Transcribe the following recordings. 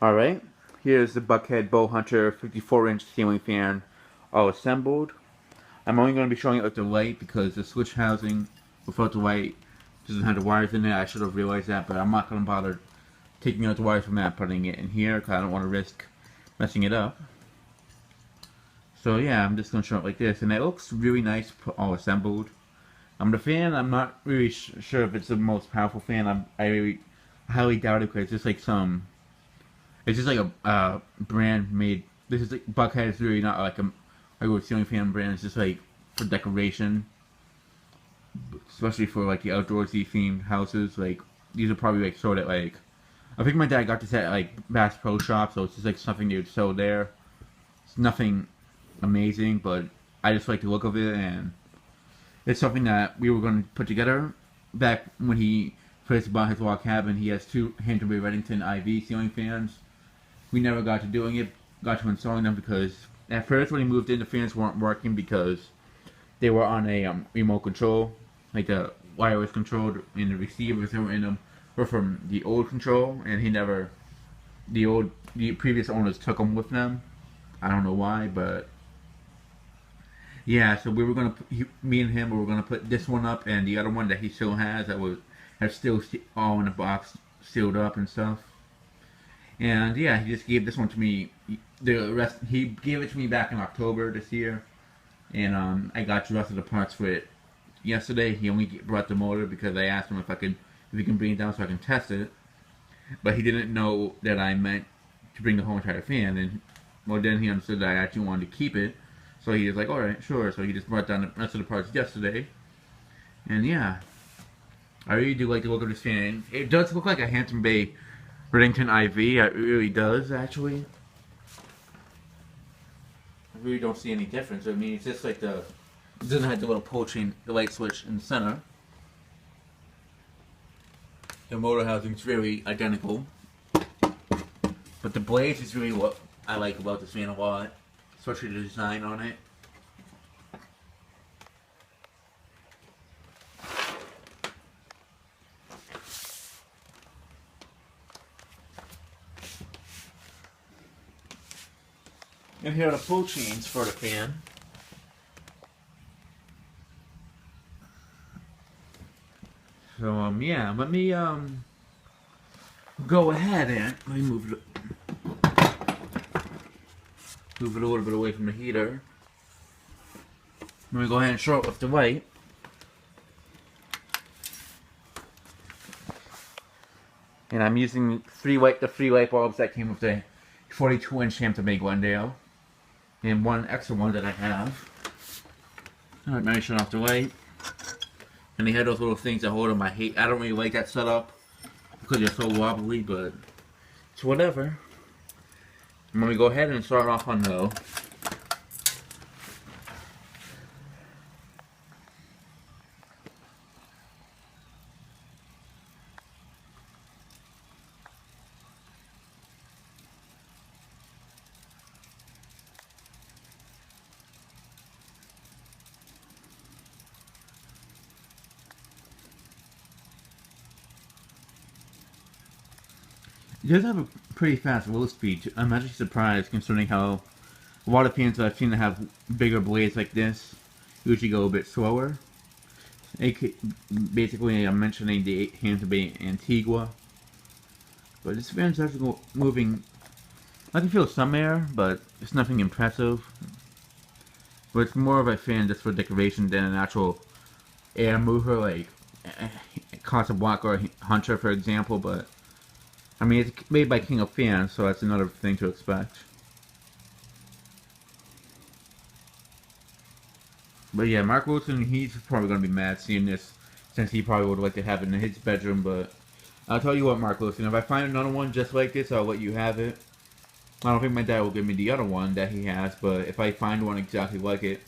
Alright, here's the Buckhead Bowhunter 54-inch ceiling fan all assembled. I'm only going to be showing it with the light because the switch housing without the light doesn't have the wires in it. I should have realized that, but I'm not going to bother taking out the wires from that and putting it in here because I don't want to risk messing it up. So yeah, I'm just going to show it like this, and it looks really nice all assembled. The fan, I'm not really sure if it's the most powerful fan. I really highly doubt it because it's just like a brand made. This is like Buckhead is really not like a regular ceiling fan brand. It's just like for decoration, especially for like the outdoorsy themed houses. Like these are probably like sold at like. I think my dad got this at like Bass Pro Shop, so it's just like something they would sell there. It's nothing amazing, but I just like the look of it, and it's something that we were going to put together back when he first bought his log cabin. He has two Hampton Bay Reddington IV ceiling fans. We never got to installing them because at first when he moved in, the fans weren't working because they were on a remote control, like the wireless control, and the receivers that were in them were from the old control, and the previous owners took them with them. I don't know why, but yeah. So we were gonna, me and him, we were gonna put this one up, and the other one that he still has that's still all in the box, sealed up and stuff. And yeah, he just gave this one to me. He gave it to me back in October this year, and I got the rest of the parts for it yesterday. He only brought the motor because I asked him if he can bring it down so I can test it. But he didn't know that I meant to bring the whole entire fan. And well, then he understood that I actually wanted to keep it. So he was like, all right, sure. So he just brought down the rest of the parts yesterday. And yeah, I really do like the look of this fan. It does look like a Hampton Bay Reddington IV. It really does, actually. I really don't see any difference. I mean, it's just like it doesn't have the little pull chain, the light switch in the center. The motor housing is very identical. But the blades is really what I like about this fan a lot. Especially the design on it. And here are the pull chains for the fan. So yeah, let me go ahead and let me move it a little bit away from the heater. Let me go ahead and show it with the light. And I'm using the three light bulbs that came with the 42-inch Hampton Bay Glendale. And one extra one that I have. Alright, let me shut off the light. And they had those little things that hold them. I don't really like that setup because they're so wobbly, but it's whatever. I'm going to go ahead and start off on low. It does have a pretty fast roll speed. I'm actually surprised considering how a lot of fans that I've seen that have bigger blades like this usually go a bit slower. Basically, I'm mentioning the Hampton Bay Antigua. But this fan's actually moving. I can feel some air, but it's nothing impressive. But it's more of a fan just for decoration than an actual air mover like Casablanca or Hunter, for example. But I mean, it's made by King of Fans, so that's another thing to expect. But yeah, Mark Wilson, he's probably going to be mad seeing this, since he probably would like to have it in his bedroom, but I'll tell you what, Mark Wilson, if I find another one just like this, I'll let you have it. I don't think my dad will give me the other one that he has, but if I find one exactly like it,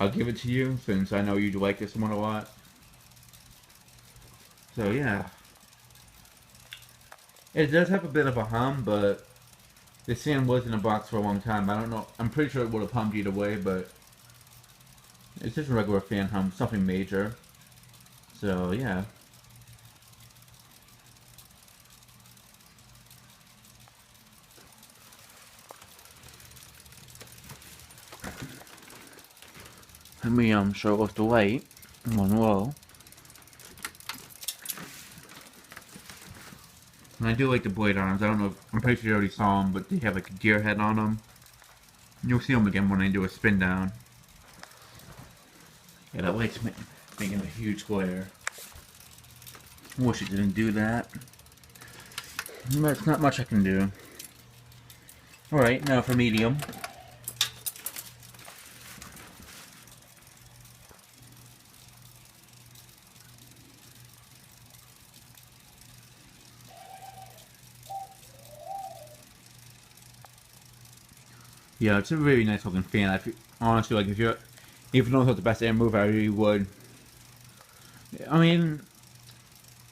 I'll give it to you, since I know you like this one a lot. So yeah. It does have a bit of a hum, but this fan was in a box for a long time. I don't know. I'm pretty sure it would have hummed either way, but it's just a regular fan hum, something major. So yeah. Let me show off the light. One low. And I do like the blade arms. I don't know if, I'm pretty sure you already saw them, but they have like a deer head on them. You'll see them again when I do a spin down. Yeah, that light's making a huge glare. Wish it didn't do that. There's not much I can do. Alright, now for medium. Yeah, it's a really nice looking fan. Honestly, like if you don't know the best air move, I really would. I mean,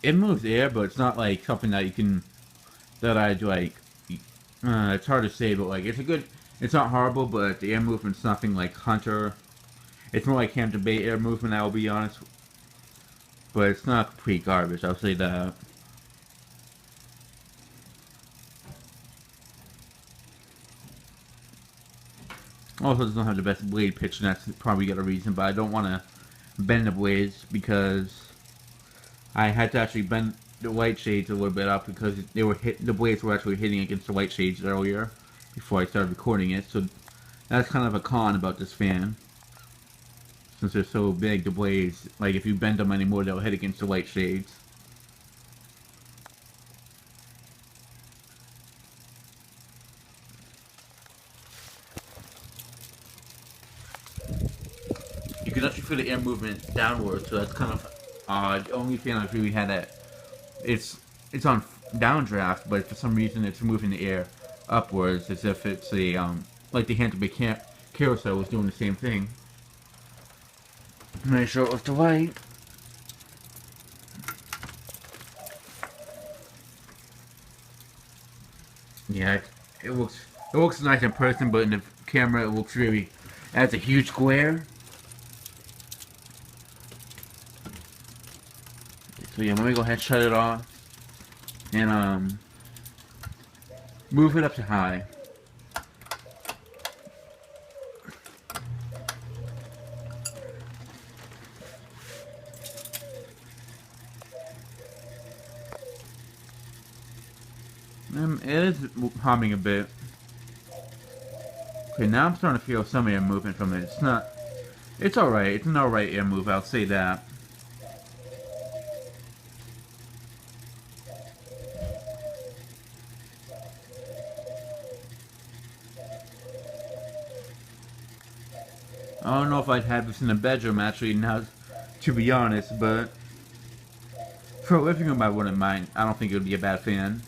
it moves air, but it's not like something that you can I'd like. It's hard to say, but like it's not horrible, but the air movement's nothing like Hunter. It's more like Hampton Bay air movement, I'll be honest. But it's not complete garbage, I'll say that. Also, it doesn't have the best blade pitch, and that's probably got a reason, but I don't want to bend the blades because I had to actually bend the light shades a little bit up because the blades were actually hitting against the light shades earlier before I started recording it. So that's kind of a con about this fan. Since they're so big, the blades, like if you bend them anymore, they'll hit against the light shades. You can actually feel the air movement downward, so that's kind of odd. The only fan I've really had that it's on downdraft, but for some reason it's moving the air upwards as if it's a like the Hampton Bay carousel was doing the same thing. I'm gonna show it with the light. Yeah, it looks nice in person, but in the camera it looks really adds a huge glare. So yeah, let me go ahead and shut it off and move it up to high. It is humming a bit. Okay, now I'm starting to feel some air movement from it. It's alright. It's an alright air move, I'll say that. I don't know if I'd have this in the bedroom actually now, to be honest, but for a living room I wouldn't mind. I don't think it would be a bad fan.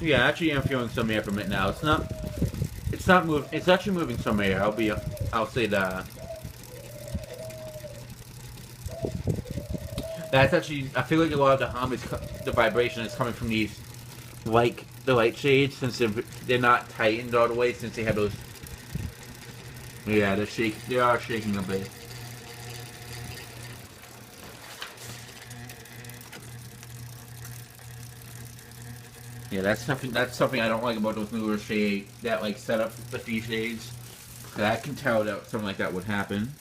Yeah, actually I'm feeling some air from it now. It's not moving, it's actually moving some air, I'll say that. That's actually, I feel like a lot of the hum the vibration is coming from these, like, the light shades, since they're not tightened all the way, since they have those, yeah, they are shaking a bit. Yeah, that's something I don't like about those newer shades, that like setup with these shades. I can tell that something like that would happen.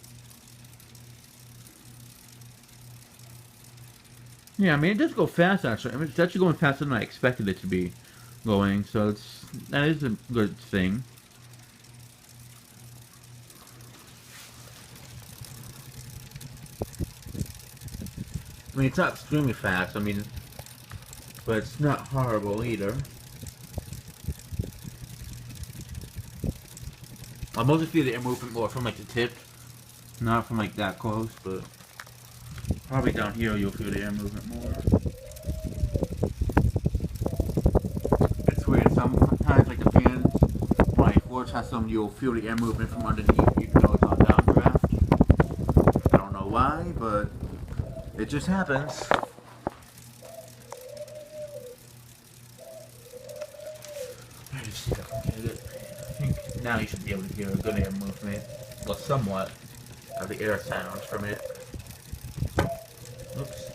Yeah, I mean, it does go fast, actually. I mean, it's actually going faster than I expected it to be going, so that is a good thing. I mean, it's not extremely fast, I mean, but it's not horrible either. I mostly feel the air movement more from like the tip, not from like that close, but probably down here you'll feel the air movement more. It's weird, sometimes like the fans, when I floor test them, you'll feel the air movement from underneath even though it's on downdraft. I don't know why, but it just happens. Let me see if I can get it. I think now you should be able to hear a good air movement, well somewhat, of the air sounds from it. Oops.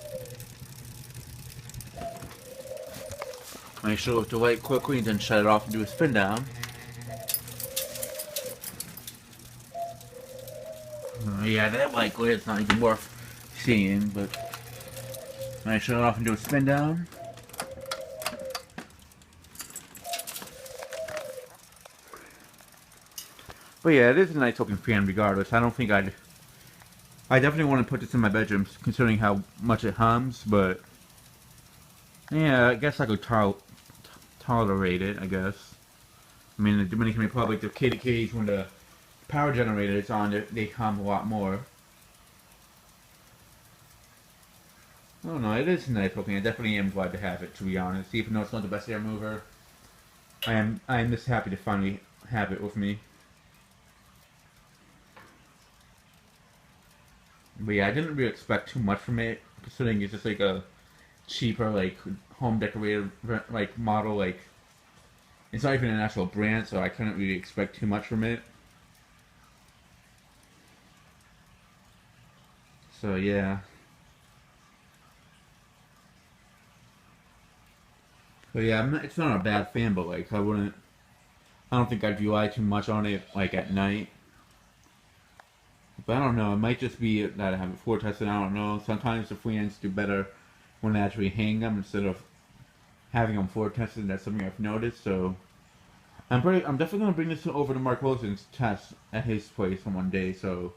Make sure to light quickly and then shut it off and do a spin down. Yeah, that light glare is not even worth seeing, but make sure it off and do a spin down. But yeah, it is a nice looking fan regardless. I definitely want to put this in my bedroom considering how much it hums, but yeah, I guess I could tolerate it, I guess. I mean, in the Dominican Republic, the KDKs, when the power generator is on, they hum a lot more. I don't know, it is a nice looking. I definitely am glad to have it, to be honest. Even though it's not the best air mover, I am just happy to finally have it with me. But yeah, I didn't really expect too much from it, considering it's just like a cheaper, like, home decorator, like, model, like, it's not even an actual brand, so I couldn't really expect too much from it. So yeah. But yeah, it's not a bad fan, but like, I don't think I'd rely too much on it, like, at night. But I don't know, it might just be that I haven't floor tested, I don't know. Sometimes the fans do better when they actually hang them instead of having them floor tested. That's something I've noticed, so I'm definitely gonna bring this over to Mark Wilson's test at his place on one day, so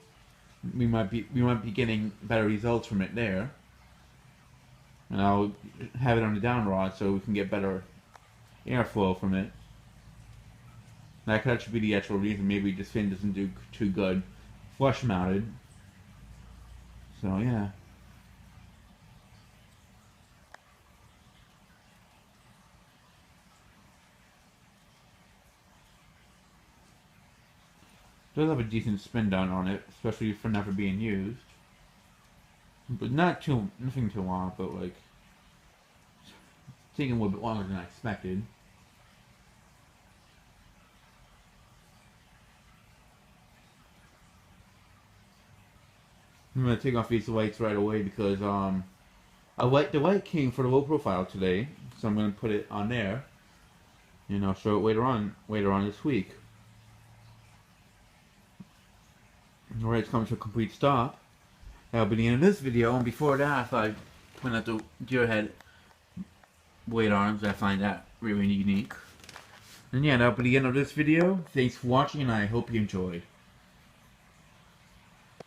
we might be getting better results from it there. And I'll have it on the down rod so we can get better airflow from it. That could actually be the actual reason maybe this fan doesn't do too good flush mounted. So yeah. It does have a decent spin down on it, especially for never being used. But nothing too long, but like, it's taking a little bit longer than I expected. I'm gonna take off these lights right away because the light came for the low profile today, so I'm gonna put it on there, and I'll show it later on this week. Alright, it's coming to a complete stop. That'll be the end of this video, and before that, I thought I'd point out the deer head blade arms. I find that really unique. And yeah, that'll be the end of this video. Thanks for watching, and I hope you enjoyed.